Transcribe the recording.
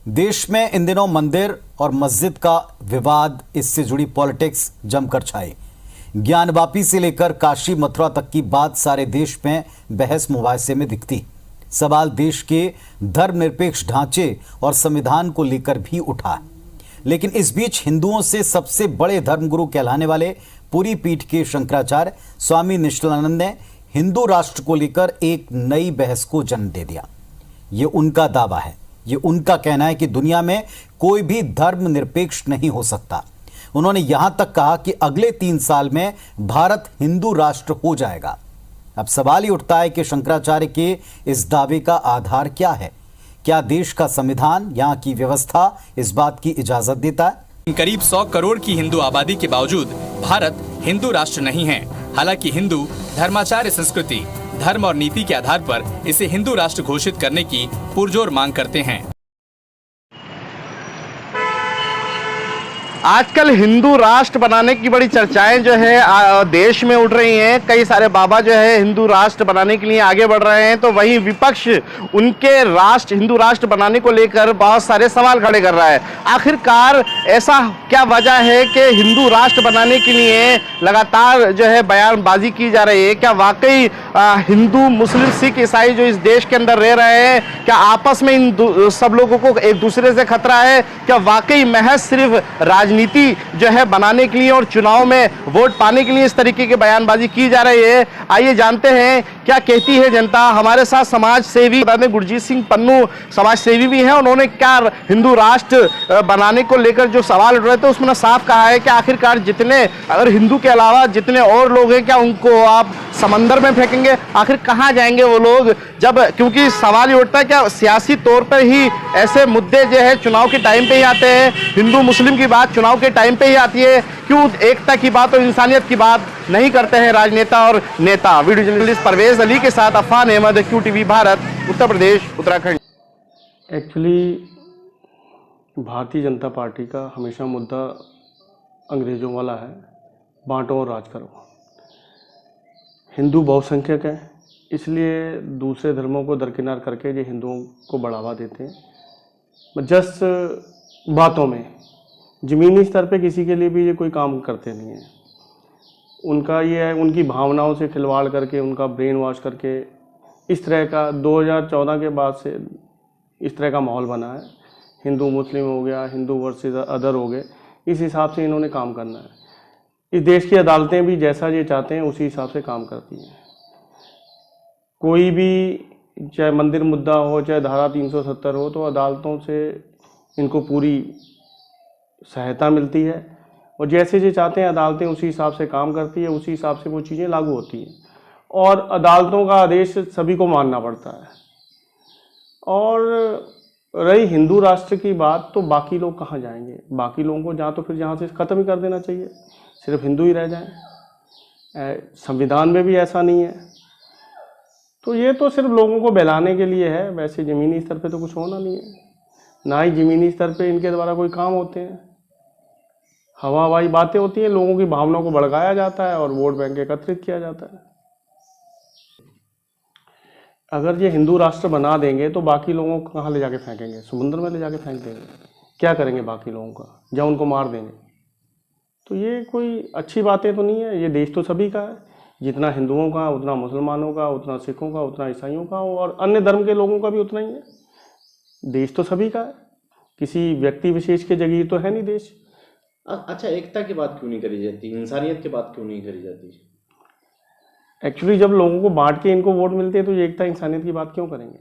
देश में इन दिनों मंदिर और मस्जिद का विवाद, इससे जुड़ी पॉलिटिक्स जमकर छाई। ज्ञानवापी से लेकर काशी मथुरा तक की बात सारे देश में बहस मुबाहिसे में दिखती। सवाल देश के धर्मनिरपेक्ष ढांचे और संविधान को लेकर भी उठा। लेकिन इस बीच हिंदुओं से सबसे बड़े धर्मगुरु कहलाने वाले पुरी पीठ के शंकराचार्य स्वामी निष्ठलानंद ने हिंदू राष्ट्र को लेकर एक नई बहस को जन्म दे दिया। ये उनका दावा है, ये उनका कहना है कि दुनिया में कोई भी धर्मनिरपेक्ष नहीं हो सकता। उन्होंने यहां तक कहा कि अगले 3 साल में भारत हिंदू राष्ट्र हो जाएगा। अब सवाल ही उठता है कि शंकराचार्य के इस दावे का आधार क्या है? क्या देश का संविधान, यहाँ की व्यवस्था इस बात की इजाजत देता है? करीब 100 करोड़ की हिंदू आबादी के बावजूद भारत हिंदू राष्ट्र नहीं है। हालांकि हिंदू धर्माचार्य संस्कृति, धर्म और नीति के आधार पर इसे हिंदू राष्ट्र घोषित करने की पुरजोर मांग करते हैं। आजकल हिंदू राष्ट्र बनाने की बड़ी चर्चाएं जो है देश में उठ रही हैं। कई सारे बाबा जो है हिंदू राष्ट्र बनाने के लिए आगे बढ़ रहे हैं, तो वहीं विपक्ष उनके हिंदू राष्ट्र बनाने को लेकर बहुत सारे सवाल खड़े कर रहा है। आखिरकार ऐसा क्या वजह है कि हिंदू राष्ट्र बनाने के लिए लगातार जो है बयानबाजी की जा रही है? क्या वाकई हिंदू, मुस्लिम, सिख, ईसाई जो इस देश के अंदर रह रहे हैं, क्या आपस में इन सब लोगों को एक दूसरे से खतरा है? क्या वाकई महज सिर्फ राजनीति जो है बनाने के लिए और चुनाव में वोट पाने के लिए इस तरीके की बयानबाजी की जा रही है? आइए जानते हैं क्या कहती है जनता। हमारे साथ समाज सेवी गुरजीत सिंह पन्नू समाज सेवी भी हैं। उन्होंने क्या हिंदू राष्ट्र बनाने को लेकर जो सवाल उठ रहे थे उसमें साफ कहा है कि आखिरकार जितने, अगर हिंदू के अलावा जितने और लोग हैं, क्या उनको आप समंदर में फेंकेंगे? आखिर कहाँ जाएंगे वो लोग? जब क्योंकि सवाल ये उठता है क्या सियासी तौर पर ही ऐसे मुद्दे जो है चुनाव के टाइम पे ही आते हैं? हिंदू मुस्लिम की बात चुनाव के टाइम पे ही आती है। क्यों एकता की बात और इंसानियत की बात नहीं करते हैं राजनेता और नेता? वीडियो जर्नलिस्ट परवेज अली के साथ Affan Ahmad, QTV Bharat, Uttar Pradesh, Uttarakhand. Actually Bharatiya Janata party का हमेशा मुद्दा अंग्रेज़ों वाला है, बांटो और राज करो। हिंदू बहुसंख्यक हैं, इसलिए दूसरे धर्मों को दरकिनार करके ये हिंदुओं को बढ़ावा देते हैं। जस्ट बातों में, ज़मीनी स्तर पे किसी के लिए भी ये कोई काम करते नहीं हैं। उनका ये है, उनकी भावनाओं से खिलवाड़ करके, उनका ब्रेन वॉश करके इस तरह का 2014 के बाद से इस तरह का माहौल बना है। हिंदू मुस्लिम हो गया, हिंदू वर्सेस अदर हो गए, इस हिसाब से इन्होंने काम करना है। इस देश की अदालतें भी जैसा ये चाहते हैं उसी हिसाब से काम करती हैं। कोई भी, चाहे मंदिर मुद्दा हो, चाहे धारा 370 हो, तो अदालतों से इनको पूरी सहायता मिलती है और जैसे ये चाहते हैं अदालतें उसी हिसाब से काम करती है, उसी हिसाब से वो चीज़ें लागू होती हैं और अदालतों का आदेश सभी को मानना पड़ता है। और रही हिंदू राष्ट्र की बात, तो बाकी लोग कहाँ जाएंगे? बाकी लोगों को जहाँ, तो फिर जहाँ से ख़त्म ही कर देना चाहिए, सिर्फ हिंदू ही रह जाएं। संविधान में भी ऐसा नहीं है, तो ये तो सिर्फ लोगों को बहलाने के लिए है। वैसे ज़मीनी स्तर पे तो कुछ होना नहीं है, ना ही ज़मीनी स्तर पे इनके द्वारा कोई काम होते हैं। हवाई बातें होती हैं, लोगों की भावनाओं को भड़काया जाता है और वोट बैंक एकत्रित किया जाता है। अगर ये हिंदू राष्ट्र बना देंगे तो बाकी लोगों को कहाँ ले जाके फेंकेंगे? समुद्र में ले जाके फेंक देंगे। क्या करेंगे बाकी लोगों का? या उनको मार देंगे? तो ये कोई अच्छी बातें तो नहीं है। ये देश तो सभी का है, जितना हिंदुओं का उतना मुसलमानों का, उतना सिखों का, उतना ईसाइयों का और अन्य धर्म के लोगों का भी उतना ही है। देश तो सभी का है, किसी व्यक्ति विशेष के जगीर तो है नहीं देश। अच्छा, एकता की बात क्यों नहीं करी जाती? इंसानियत की बात क्यों नहीं करी जाती? एक्चुअली जब लोगों को बांट के इनको वोट मिलते हैं तो ये एकता इंसानियत की बात क्यों करेंगे?